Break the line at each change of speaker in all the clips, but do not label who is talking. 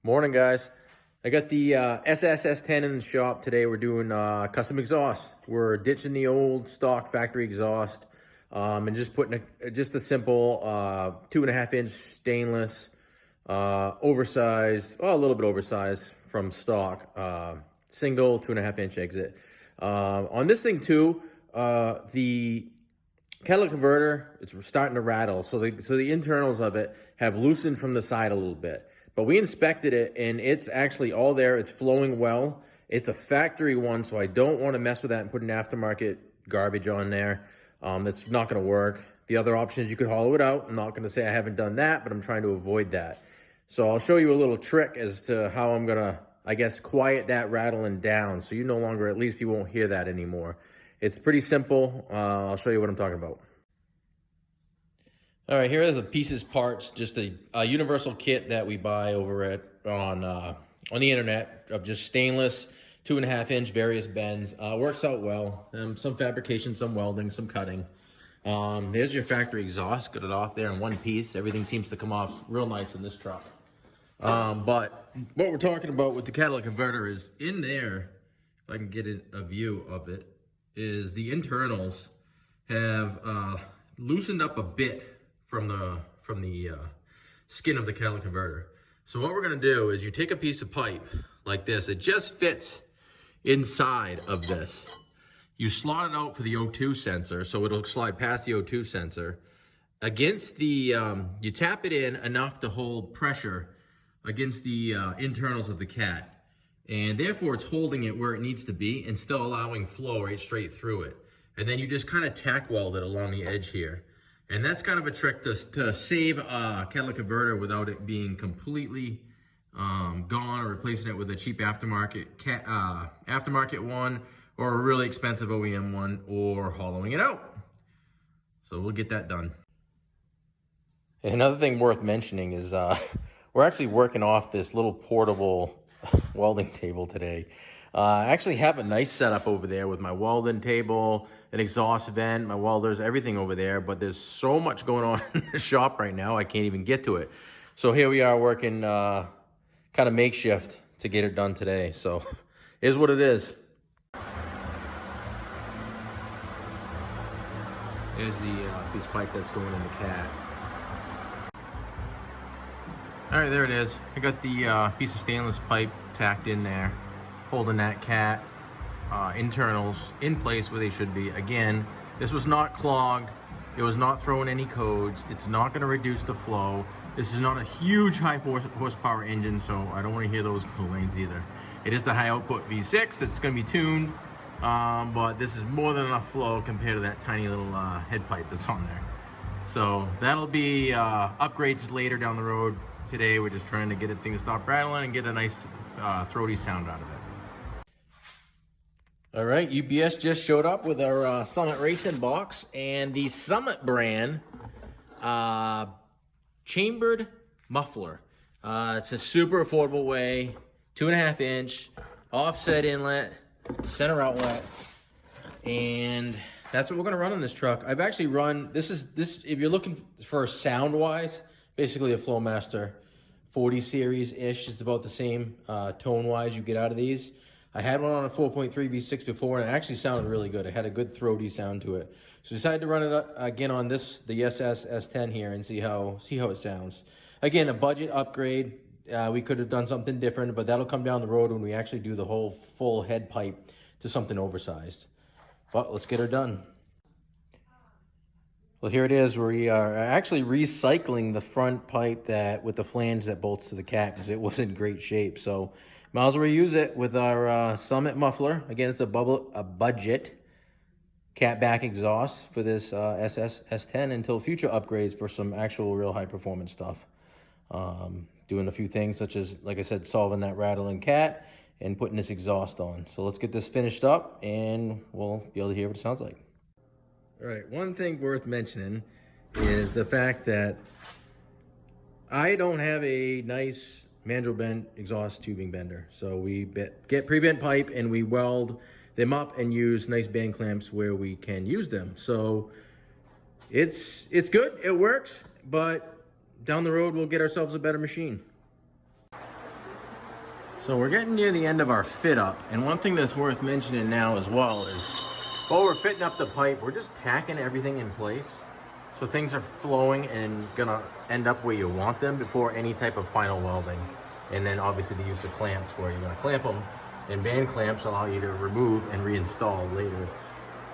Morning, guys. I got the s10 in the shop today. We're doing custom exhaust. We're ditching the old stock factory exhaust and just putting just a simple 2.5-inch stainless, oversized, well, a little bit oversized from stock, single 2.5-inch exit. On this thing too, the catalytic converter, it's starting to rattle. So the internals of it have loosened from the side a little bit. But we inspected it and it's actually all there. It's flowing well. It's a factory one, so I don't want to mess with that and put an aftermarket garbage on there. That's not going to work. The other option is you could hollow it out. I'm not going to say I haven't done that, but I'm trying to avoid that. So I'll show you a little trick as to how I'm going to, I guess, quiet that rattling down. So you no longer, at least you won't hear that anymore. It's pretty simple. I'll show you what I'm talking about. All right, here are the pieces, parts, just a universal kit that we buy over on the internet of just stainless 2.5-inch various bends. Works out well. Some fabrication, some welding, some cutting. There's your factory exhaust. Got it off there in one piece. Everything seems to come off real nice in this truck. But what we're talking about with the catalytic converter is in there, if I can get a view of it, is the internals have loosened up a bit from the skin of the catalytic converter. So what we're gonna do is you take a piece of pipe like this. It just fits inside of this. You slot it out for the O2 sensor, so it'll slide past the O2 sensor. Against the, you tap it in enough to hold pressure against the internals of the cat. And therefore it's holding it where it needs to be and still allowing flow right straight through it. And then you just kind of tack weld it along the edge here. And that's kind of a trick to save a catalytic converter without it being completely gone, or replacing it with a cheap aftermarket one, or a really expensive OEM one, or hollowing it out. So we'll get that done. Another thing worth mentioning is we're actually working off this little portable welding table today. I actually have a nice setup over there with my welding table, an exhaust vent, my welders, everything over there, but there's so much going on in the shop right now, I can't even get to it. So here we are working kind of makeshift to get it done today. So here's what it is. There's the piece of pipe that's going in the cat. All right, there it is. I got the piece of stainless pipe tacked in there, holding that cat internals in place where they should be. Again, this was not clogged. It was not throwing any codes. It's not going to reduce the flow. This is not a huge high horsepower engine, so I don't want to hear those complaints either. It is the high output V6 that's going to be tuned, but this is more than enough flow compared to that tiny little head pipe that's on there. So that'll be upgrades later down the road. Today we're just trying to get it thing to stop rattling and get a nice throaty sound out of it. All right, UPS just showed up with our Summit Racing box, and the Summit brand chambered muffler. It's a super affordable way, 2.5-inch, offset inlet, center outlet, and that's what we're gonna run on this truck. I've actually run, this if you're looking for sound-wise, basically a Flowmaster 40 series-ish. It's about the same tone-wise you get out of these. I had one on a 4.3 V6 before, and it actually sounded really good. It had a good throaty sound to it. So decided to run it again on the s10 here and see how it sounds. Again, a budget upgrade. We could have done something different, but that'll come down the road when we actually do the whole full head pipe to something oversized. But let's get her done. Well, here it is. We are actually recycling the front pipe with the flange that bolts to the cat because it was in great shape. So might as well reuse it with our Summit muffler. Again, it's a budget cat back exhaust for this s10 until future upgrades for some actual real high performance stuff. Doing a few things such as, like I said, solving that rattling cat and putting this exhaust on. So let's get this finished up and we'll be able to hear what it sounds like. All right, one thing worth mentioning is the fact that I don't have a nice mandrel bent exhaust tubing bender. So we get pre-bent pipe and we weld them up and use nice band clamps where we can use them. So it's good, it works, but down the road we'll get ourselves a better machine. So we're getting near the end of our fit up, and one thing that's worth mentioning now as well is while we're fitting up the pipe, we're just tacking everything in place so things are flowing and gonna end up where you want them before any type of final welding. And then obviously the use of clamps, where you're gonna clamp them, and band clamps allow you to remove and reinstall later.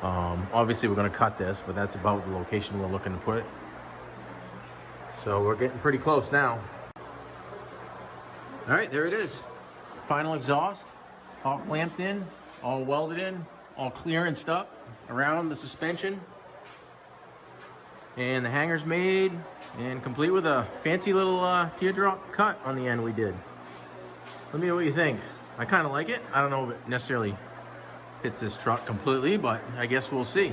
Obviously we're gonna cut this, but that's about the location we're looking to put it. So we're getting pretty close now. All right, there it is. Final exhaust, all clamped in, all welded in, all clearanced up around the suspension. And the hanger's made and complete with a fancy little teardrop cut on the end we did. Let me know what you think. I kind of like it. I don't know if it necessarily fits this truck completely, but I guess we'll see.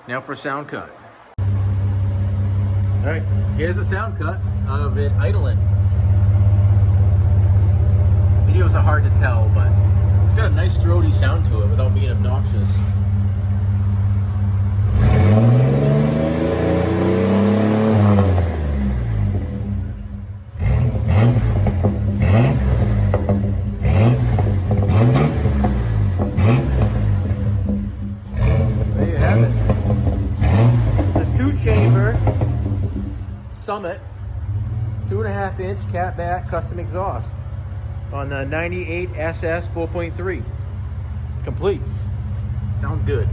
Now for a sound cut. All right, here's a sound cut of it idling. Videos are hard to tell, but it's got a nice throaty sound to it without being obnoxious. There you have it. The 2-chamber Summit 2.5-inch catback custom exhaust on the 98 SS 4.3. Complete. Sounds good.